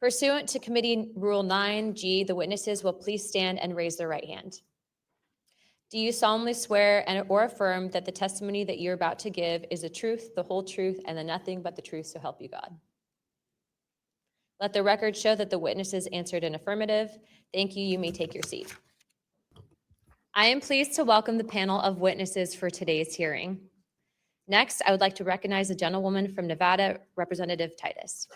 Pursuant to Committee Rule 9G, the witnesses will please stand and raise their right hand. Do you solemnly swear or affirm that the testimony that you're about to give is the truth, the whole truth, and the nothing but the truth, so help you God? Let the record show that the witnesses answered an affirmative. Thank you. You may take your seat. I am pleased to welcome the panel of witnesses for today's hearing. Next, I would like to recognize the gentlewoman from Nevada, Representative Titus.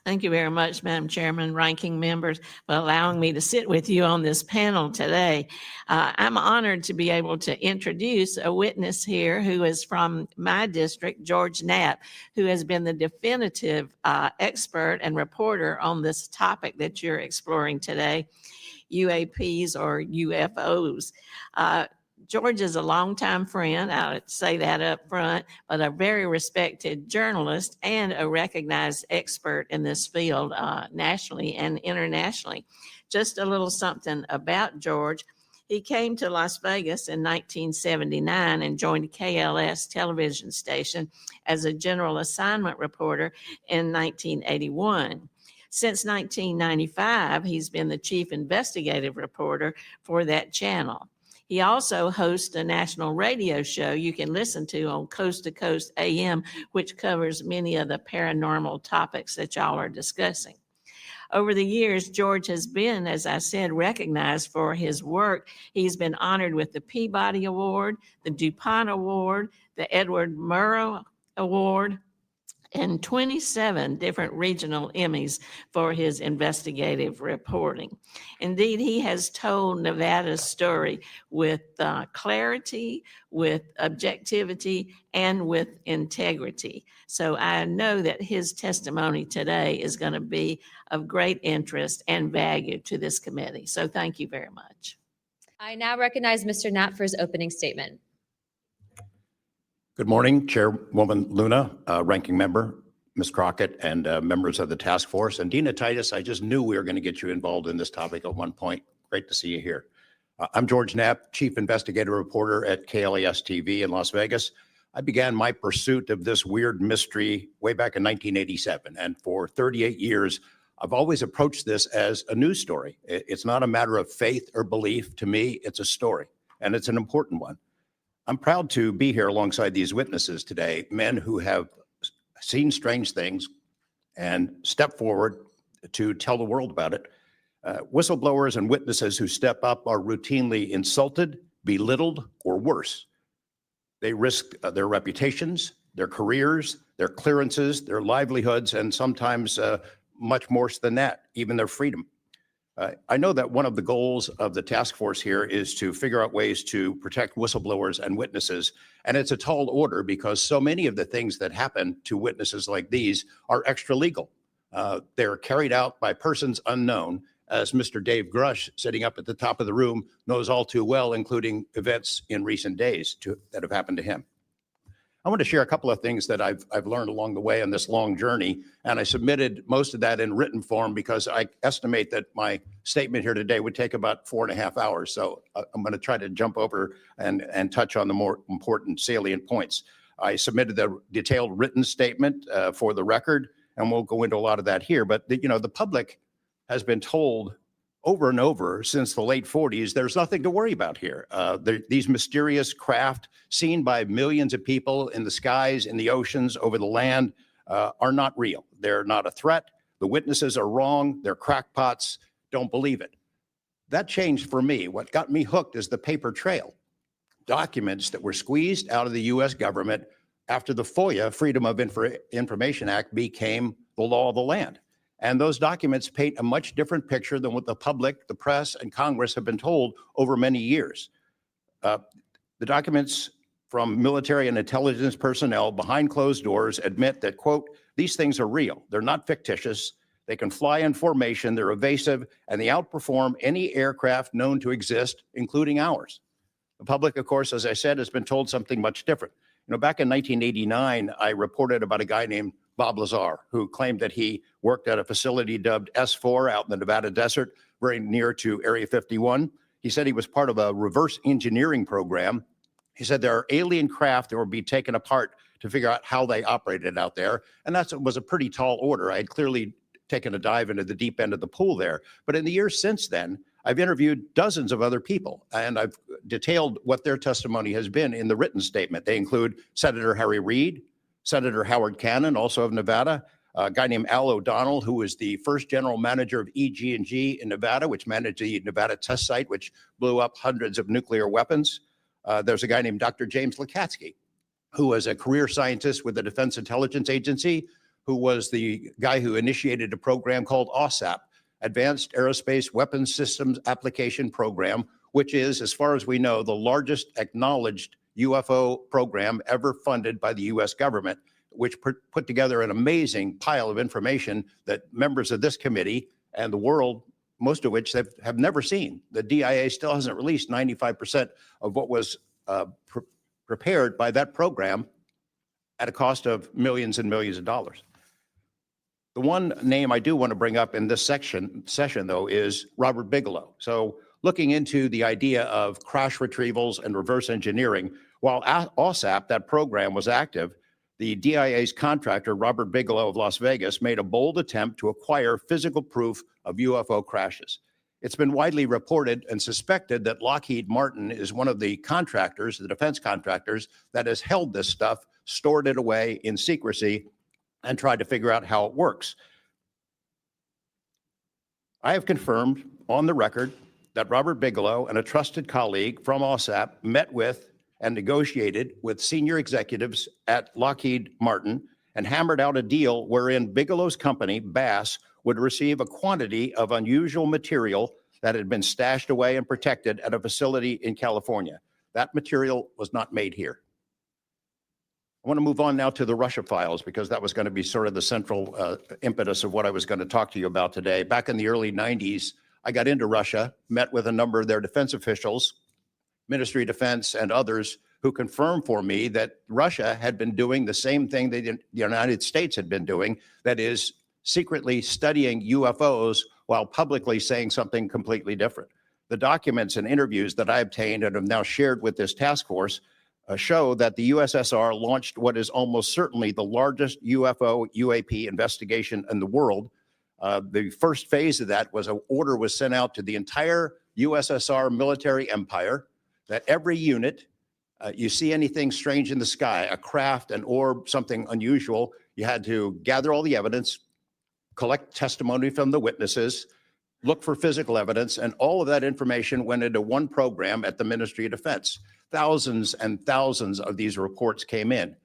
Thank you very much, Madam Chairman, ranking members, for allowing me to sit with you on this panel today. I'm honored to be able to introduce a witness here who is from my district, George Knapp, who has been the definitive expert and reporter on this topic that you're exploring today, UAPs or UFOs. George is a longtime friend, I'll say that up front, but a very respected journalist and a recognized expert in this field nationally and internationally. Just a little something about George. He came to Las Vegas in 1979 and joined KLS television station as a general assignment reporter in 1981. Since 1995, he's been the chief investigative reporter for that channel. He also hosts a national radio show you can listen to on Coast to Coast AM, which covers many of the paranormal topics that y'all are discussing. Over the years, George has been, as I said, recognized for his work. He's been honored with the Peabody Award, the DuPont Award, the Edward Murrow Award, and 27 different regional Emmys for his investigative reporting. Indeed, he has told Nevada's story with clarity, with objectivity, and with integrity. So I know that his testimony today is going to be of great interest and value to this committee. So thank you very much. I now recognize Mr. Knapp for his opening statement. Good morning, Chairwoman Luna, Ranking Member, Ms. Crockett, and members of the task force. And Dina Titus, I just knew we were going to get you involved in this topic at one point. Great to see you here. I'm George Knapp, Chief Investigative Reporter at KLES TV in Las Vegas. I began my pursuit of this weird mystery way back in 1987. And for 38 years, I've always approached this as a news story. It's not a matter of faith or belief. To me, it's a story, and it's an important one. I'm proud to be here alongside these witnesses today, men who have seen strange things and stepped forward to tell the world about it. Whistleblowers and witnesses who step up are routinely insulted, belittled, or worse. They risk their reputations, their careers, their clearances, their livelihoods, and sometimes much worse than that, even their freedom. I know that one of the goals of the task force here is to figure out ways to protect whistleblowers and witnesses. And it's a tall order because so many of the things that happen to witnesses like these are extra legal. They're carried out by persons unknown, as Mr. Dave Grush, sitting up at the top of the room, knows all too well, including events in recent days that have happened to him. I want to share a couple of things that I've learned along the way on this long journey, and I submitted most of that in written form because I estimate that my statement here today would take about 4.5 hours. So I'm going to try to jump over and touch on the more important salient points. I submitted the detailed written statement for the record, and we'll go into a lot of that here. But the public has been told over and over since the late 40s, there's nothing to worry about here. These mysterious craft seen by millions of people in the skies, in the oceans, over the land are not real. They're not a threat. The witnesses are wrong. They're crackpots. Don't believe it. That changed for me. What got me hooked is the paper trail. Documents that were squeezed out of the U.S. government after the FOIA, Freedom of Information Act, became the law of the land. And those documents paint a much different picture than what the public, the press, and Congress have been told over many years. The documents from military and intelligence personnel behind closed doors admit that, quote, these things are real. They're not fictitious. They can fly in formation. They're evasive, and they outperform any aircraft known to exist, including ours. The public, of course, as I said, has been told something much different. Back in 1989, I reported about a guy named Bob Lazar, who claimed that he worked at a facility dubbed S4 out in the Nevada desert, very near to Area 51. He said he was part of a reverse engineering program. He said there are alien craft that would be taken apart to figure out how they operated out there. And that was a pretty tall order. I had clearly taken a dive into the deep end of the pool there. But in the years since then, I've interviewed dozens of other people, and I've detailed what their testimony has been in the written statement. They include Senator Harry Reid, Senator Howard Cannon, also of Nevada, a guy named Al O'Donnell, who was the first general manager of EG&G in Nevada, which managed the Nevada test site, which blew up hundreds of nuclear weapons. There's a guy named Dr. James Lakatsky, who was a career scientist with the Defense Intelligence Agency, who was the guy who initiated a program called AWSAP, Advanced Aerospace Weapons Systems Application Program, which is, as far as we know, the largest acknowledged UFO program ever funded by the U.S. government, which put together an amazing pile of information that members of this committee and the world, most of which have never seen. The DIA still hasn't released 95% of what was prepared by that program at a cost of millions and millions of dollars. The one name I do want to bring up in this session, though, is Robert Bigelow. So looking into the idea of crash retrievals and reverse engineering, while AWSAP, that program, was active, the DIA's contractor, Robert Bigelow of Las Vegas, made a bold attempt to acquire physical proof of UFO crashes. It's been widely reported and suspected that Lockheed Martin is one of the contractors, the defense contractors, that has held this stuff, stored it away in secrecy, and tried to figure out how it works. I have confirmed on the record that Robert Bigelow and a trusted colleague from AWSAP met with and negotiated with senior executives at Lockheed Martin and hammered out a deal wherein Bigelow's company, Bass, would receive a quantity of unusual material that had been stashed away and protected at a facility in California. That material was not made here. I want to move on now to the Russia files, because that was going to be sort of the central impetus of what I was going to talk to you about today. Back in the early 90s, I got into Russia, met with a number of their defense officials, Ministry of Defense and others, who confirmed for me that Russia had been doing the same thing that the United States had been doing, that is, secretly studying UFOs while publicly saying something completely different. The documents and interviews that I obtained and have now shared with this task force show that the USSR launched what is almost certainly the largest UFO UAP investigation in the world. The first phase of that was an order was sent out to the entire USSR military empire that every unit, you see anything strange in the sky, a craft, an orb, something unusual, you had to gather all the evidence, collect testimony from the witnesses, look for physical evidence, and all of that information went into one program at the Ministry of Defense. Thousands and thousands of these reports came in.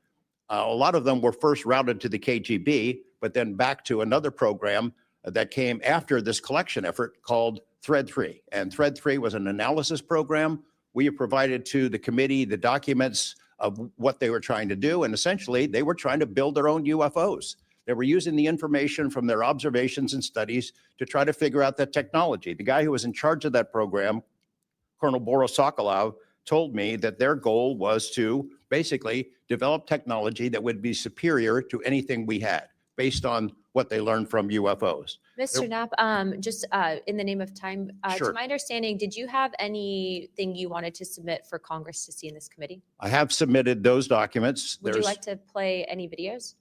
A lot of them were first routed to the KGB, but then back to another program that came after this collection effort called Thread 3. And Thread 3 was an analysis program. We have provided to the committee the documents of what they were trying to do. And essentially, they were trying to build their own UFOs. They were using the information from their observations and studies to try to figure out that technology. The guy who was in charge of that program, Colonel Boris Sokolov, told me that their goal was to basically develop technology that would be superior to anything we had based on what they learned from UFOs. Mr. Knapp, just in the name of time, Sure. to my understanding, did you have anything you wanted to submit for Congress to see in this committee? I have submitted those documents. Would you like to play any videos?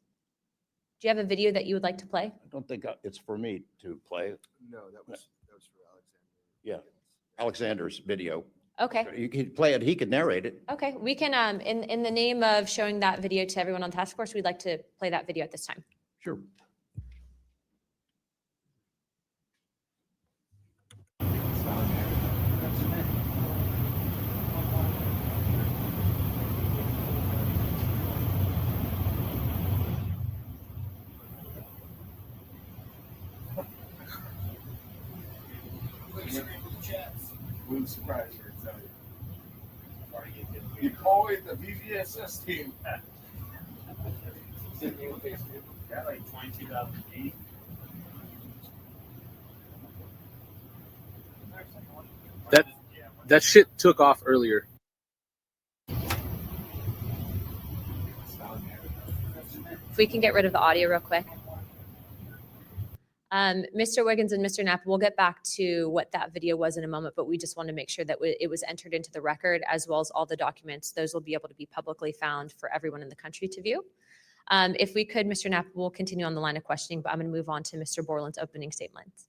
Do you have a video that you would like to play? I don't think it's for me to play. No, that was for Alexander. Yeah, Alexander's video. Okay. You could play it. He could narrate it. Okay, we can, in the name of showing that video to everyone on task force, we'd like to play that video at this time. Sure. Wouldn't surprise her, tell you. You call it the VVSS team. That like 2008. That shit took off earlier. If we can get rid of the audio real quick. Mr. Wiggins and Mr. Knapp, we'll get back to what that video was in a moment, but we just want to make sure that it was entered into the record, as well as all the documents. Those will be able to be publicly found for everyone in the country to view. If we could, Mr. Knapp, we'll continue on the line of questioning, but I'm going to move on to Mr. Borland's opening statements.